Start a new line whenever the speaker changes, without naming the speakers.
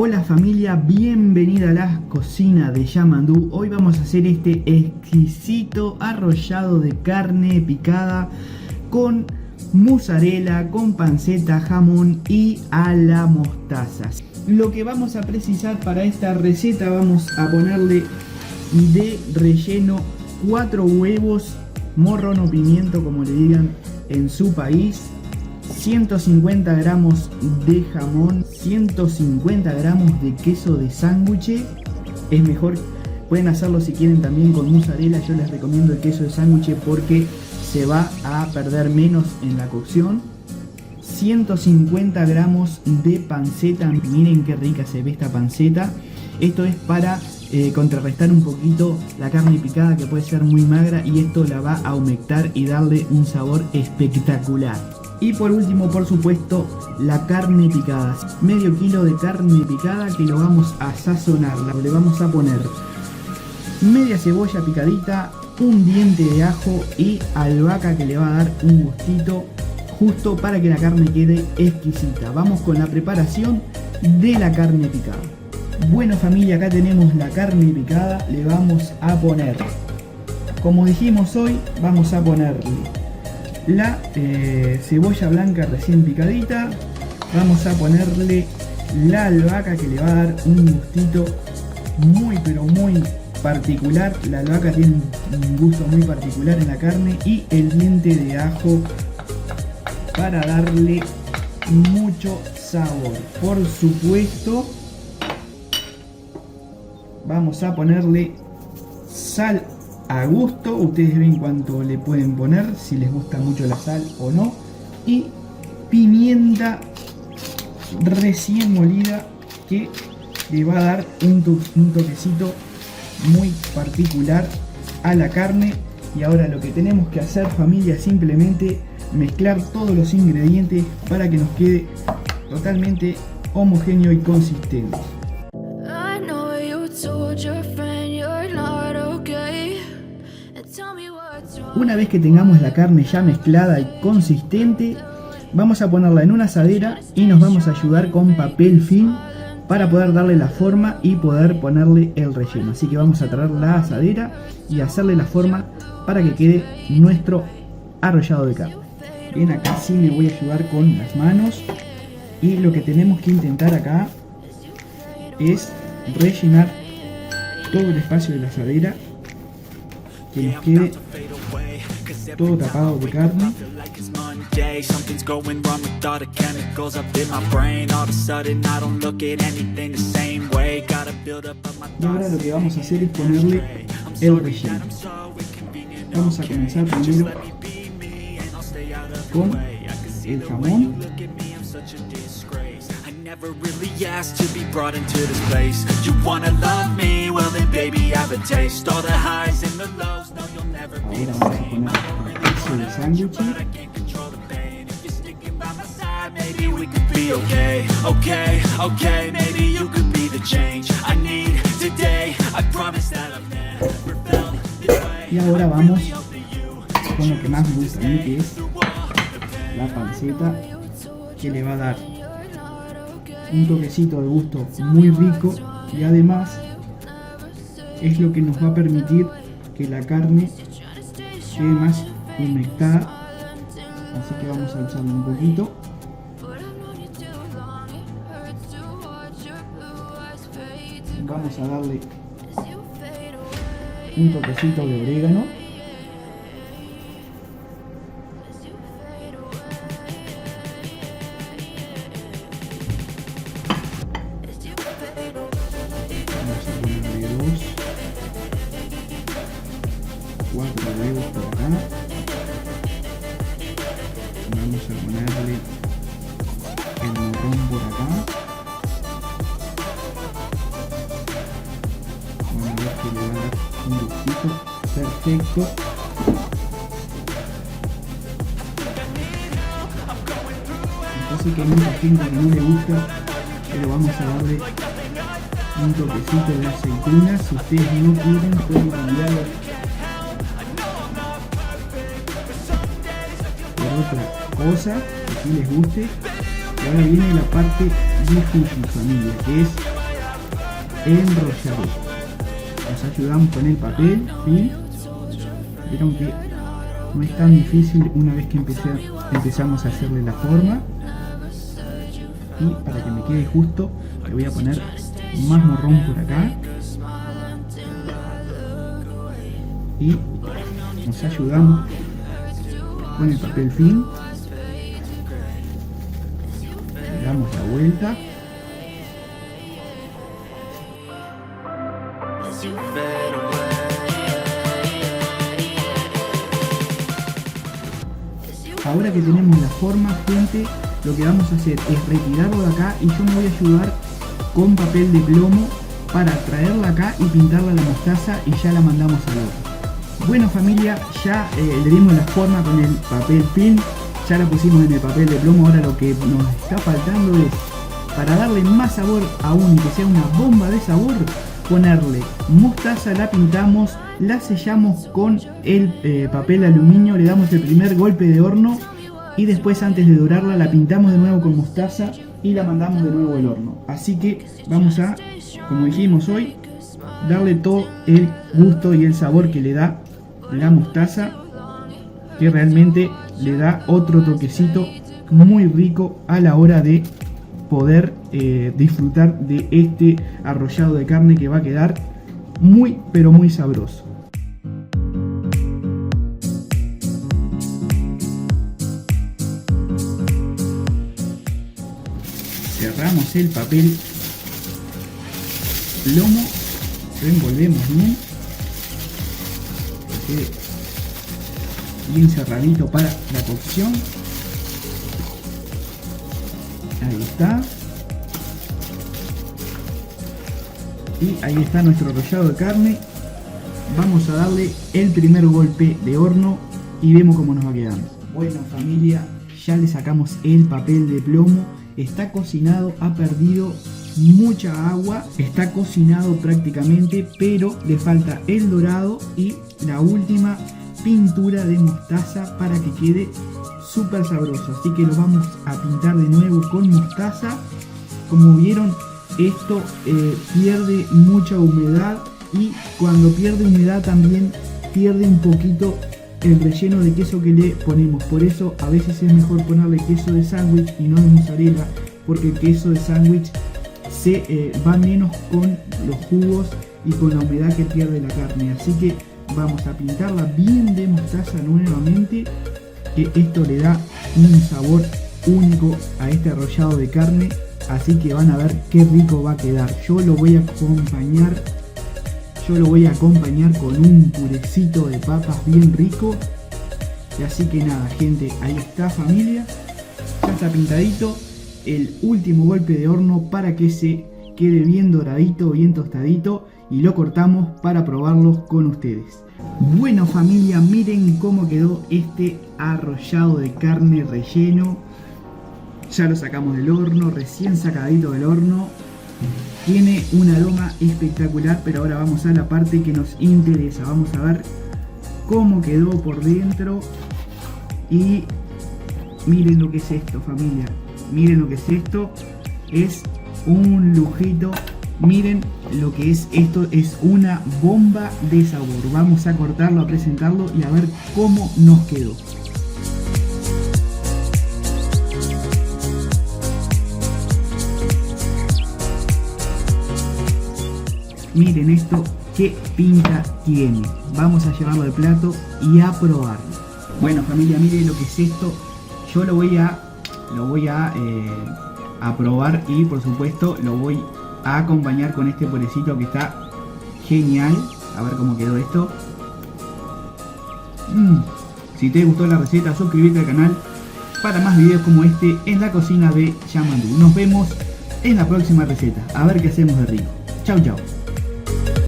Hola familia, bienvenida a la cocina de Yamandú. Hoy vamos a hacer este exquisito arrollado de carne picada con mozzarella, con panceta, jamón y a la mostaza. Lo que vamos a precisar para esta receta, vamos a ponerle de relleno 4 huevos, morrón o pimiento como le digan en su país, 150 gramos de jamón, 150 gramos de queso de sándwich. Es mejor, pueden hacerlo si quieren también con mozzarella. Yo les recomiendo el queso de sándwich porque se va a perder menos en la cocción. 150 gramos de panceta. Miren qué rica se ve esta panceta. Esto es para contrarrestar un poquito la carne picada, que puede ser muy magra, y esto la va a humectar y darle un sabor espectacular. Y por último, por supuesto, la carne picada. Medio kilo de carne picada que lo vamos a sazonar. Le vamos a poner media cebolla picadita, un diente de ajo y albahaca, que le va a dar un gustito justo para que la carne quede exquisita. Vamos con la preparación de la carne picada. Bueno familia, acá tenemos la carne picada. Le vamos a poner, como dijimos hoy, vamos a ponerle la cebolla blanca recién picadita. Vamos a ponerle la albahaca, que le va a dar un gustito muy pero muy particular. La albahaca tiene un gusto muy particular en la carne. Y el diente de ajo para darle mucho sabor. Por supuesto, vamos a ponerle sal a gusto. Ustedes ven cuánto le pueden poner, si les gusta mucho la sal o no. Y pimienta recién molida, que le va a dar un toquecito muy particular a la carne. Y ahora lo que tenemos que hacer familia es simplemente mezclar todos los ingredientes para que nos quede totalmente homogéneo y consistente. Una vez que tengamos la carne ya mezclada y consistente, vamos a ponerla en una asadera y nos vamos a ayudar con papel film para poder darle la forma y poder ponerle el relleno. Así que vamos a traer la asadera y hacerle la forma para que quede nuestro arrollado de carne. Bien, acá sí me voy a ayudar con las manos, y lo que tenemos que intentar acá es rellenar todo el espacio de la asadera, que nos quede todo tapado de carne. Y ahora lo que vamos a hacer es ponerle el relleno. Vamos a comenzar primero con el jamón. Never really asked to be brought into this place. You wanna love me? Well then baby have a taste. All the highs and the lows. No, you'll never be the same. But I can't control the pain. If you're sticking by my side, maybe we could be okay. Okay, maybe you could be the change I need today. I promise that I've never felt this way. Y ahora vamos con lo que más me gusta a mí, que es la panceta, que le va a dar un toquecito de gusto muy rico, y además es lo que nos va a permitir que la carne quede más humectada. Así que vamos a echarle un poquito. Vamos a darle un toquecito de orégano. Cuatro huevos por acá. Vamos a ponerle el morrón por acá. Vamos a ver que le va a dar un gustito perfecto. Entonces, que hay mucha gente que no le gusta, pero vamos a darle un toquecito de aceitunas. Si ustedes no quieren, pueden cambiarlo por otra cosa que sí les guste. Y ahora viene la parte difícil, familia, que es enrollar esto. Nos ayudamos con el papel, ¿sí? Vieron que no es tan difícil una vez que empezamos a hacerle la forma. Y para que me quede justo, le voy a poner más morrón por acá. Y nos ayudamos con el papel film. Le damos la vuelta. Ahora que tenemos la forma, gente, lo que vamos a hacer es retirarlo de acá y yo me voy a ayudar con papel de plomo para traerla acá y pintarla a la mostaza y ya la mandamos al horno. Bueno, familia, ya le dimos la forma con el papel film, ya la pusimos en el papel de plomo. Ahora lo que nos está faltando es, para darle más sabor aún y que sea una bomba de sabor, ponerle mostaza, la pintamos, la sellamos con el papel de aluminio, le damos el primer golpe de horno y después, antes de dorarla, la pintamos de nuevo con mostaza y la mandamos de nuevo al horno. Así que vamos a, como dijimos hoy, darle todo el gusto y el sabor que le da la mostaza, que realmente le da otro toquecito muy rico a la hora de poder disfrutar de este arrollado de carne, que va a quedar muy pero muy sabroso. Cerramos el papel plomo, lo envolvemos bien, que quede bien cerradito para la cocción. Ahí está. Y ahí está nuestro arrollado de carne. Vamos a darle el primer golpe de horno y vemos cómo nos va quedando. Bueno, familia, ya le sacamos el papel de plomo. Está cocinado, ha perdido mucha agua, está cocinado prácticamente, pero le falta el dorado y la última pintura de mostaza para que quede súper sabroso. Así que lo vamos a pintar de nuevo con mostaza. Como vieron, esto pierde mucha humedad, y cuando pierde humedad también pierde un poquito el relleno de queso que le ponemos. Por eso a veces es mejor ponerle queso de sándwich y no de mozzarella, porque el queso de sándwich se va menos con los jugos y con la humedad que pierde la carne. Así que vamos a pintarla bien de mostaza nuevamente, que esto le da un sabor único a este arrollado de carne. Así que van a ver qué rico va a quedar. Yo lo voy a acompañar con un purecito de papas bien rico. Y así que nada, gente, ahí está, familia, ya está pintadito. El último golpe de horno para que se quede bien doradito, bien tostadito, y lo cortamos para probarlo con ustedes. Bueno, familia, miren cómo quedó este arrollado de carne relleno. Ya lo sacamos del horno, recién sacadito del horno. Tiene un aroma espectacular, pero ahora vamos a la parte que nos interesa. Vamos a ver cómo quedó por dentro. Y miren lo que es esto, familia. Miren lo que es esto. Es un lujito. Miren lo que es esto. Es una bomba de sabor. Vamos a cortarlo, a presentarlo y a ver cómo nos quedó. Miren esto, qué pinta tiene. Vamos a llevarlo de plato y a probarlo. Bueno, familia, miren lo que es esto. Yo lo voy a probar y por supuesto lo voy a acompañar con este purecito que está genial. A ver cómo quedó esto. Si te gustó la receta, suscríbete al canal para más videos como este en la cocina de Yamandú. Nos vemos en la próxima receta. A ver qué hacemos de rico. Chau, chau.